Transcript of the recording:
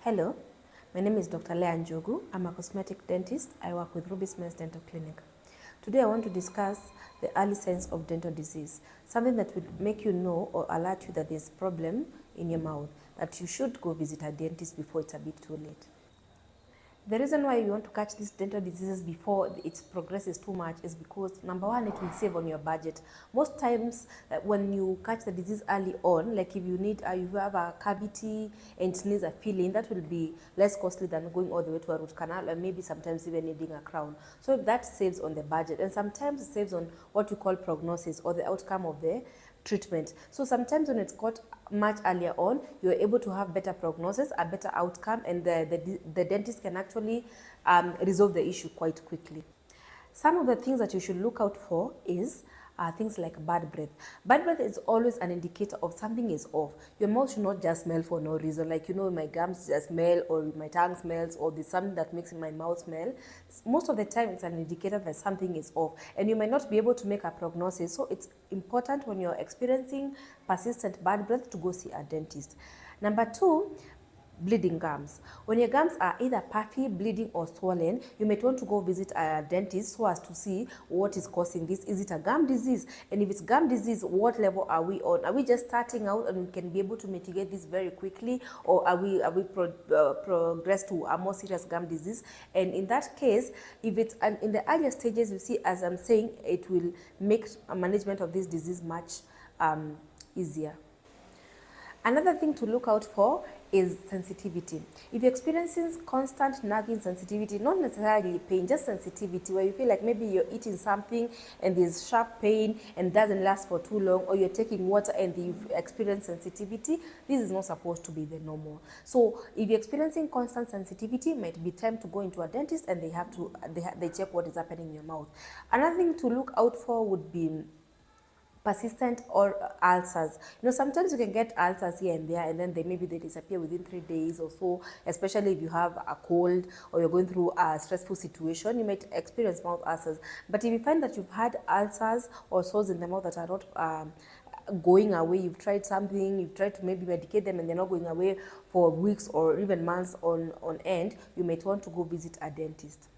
Hello, my name is Dr. Lea Njogu. I'm a cosmetic dentist. I work with Ruby's Men's Dental Clinic. Today I want to discuss the early signs of dental disease, something that will make you know or alert you that there's a problem in your mouth, that you should go visit a dentist before it's a bit too late. The reason why you want to catch these dental diseases before it progresses too much is because, number one, it will save on your budget. Most times when you catch the disease early on, like if you have a cavity and it needs a filling, that will be less costly than going all the way to a root canal, or maybe sometimes even needing a crown. So that saves on the budget, and sometimes it saves on what we call prognosis, or the outcome of the treatment. So sometimes when it's caught much earlier on, you're able to have better prognosis, a better outcome, and the dentist can actually resolve the issue quite quickly. Some of the things that you should look out for is things like bad breath. Bad breath is always an indicator of something is off. Your mouth should not just smell for no reason, like, my gums just smell, or my tongue smells, or there's something that makes my mouth smell. Most of the time it's an indicator that something is off, and you might not be able to make a prognosis. So it's important when you're experiencing persistent bad breath to go see a dentist. Number two, bleeding gums. When your gums are either puffy, bleeding, or swollen, you might want to go visit a dentist so as to see what is causing this. Is it a gum disease? And if it's gum disease, what level are we on? Are we just starting out and we can be able to mitigate this very quickly, or are we progress to a more serious gum disease? And in that case, if it's in the earlier stages, you see, as I'm saying, it will make a management of this disease much easier. Another thing to look out for is sensitivity. If you're experiencing constant nagging sensitivity, not necessarily pain, just sensitivity, where you feel like maybe you're eating something and there's sharp pain and doesn't last for too long, or you're taking water and you've experienced sensitivity, this is not supposed to be the normal. So if you're experiencing constant sensitivity, it might be time to go into a dentist and they check what is happening in your mouth. Another thing to look out for would be persistent or ulcers. Sometimes you can get ulcers here and there, and then maybe they disappear within 3 days or so, especially if you have a cold or you're going through a stressful situation, you might experience mouth ulcers. But if you find that you've had ulcers or sores in the mouth that are not going away, you've tried something, you've tried to maybe medicate them and they're not going away for weeks or even months on end, you might want to go visit a dentist.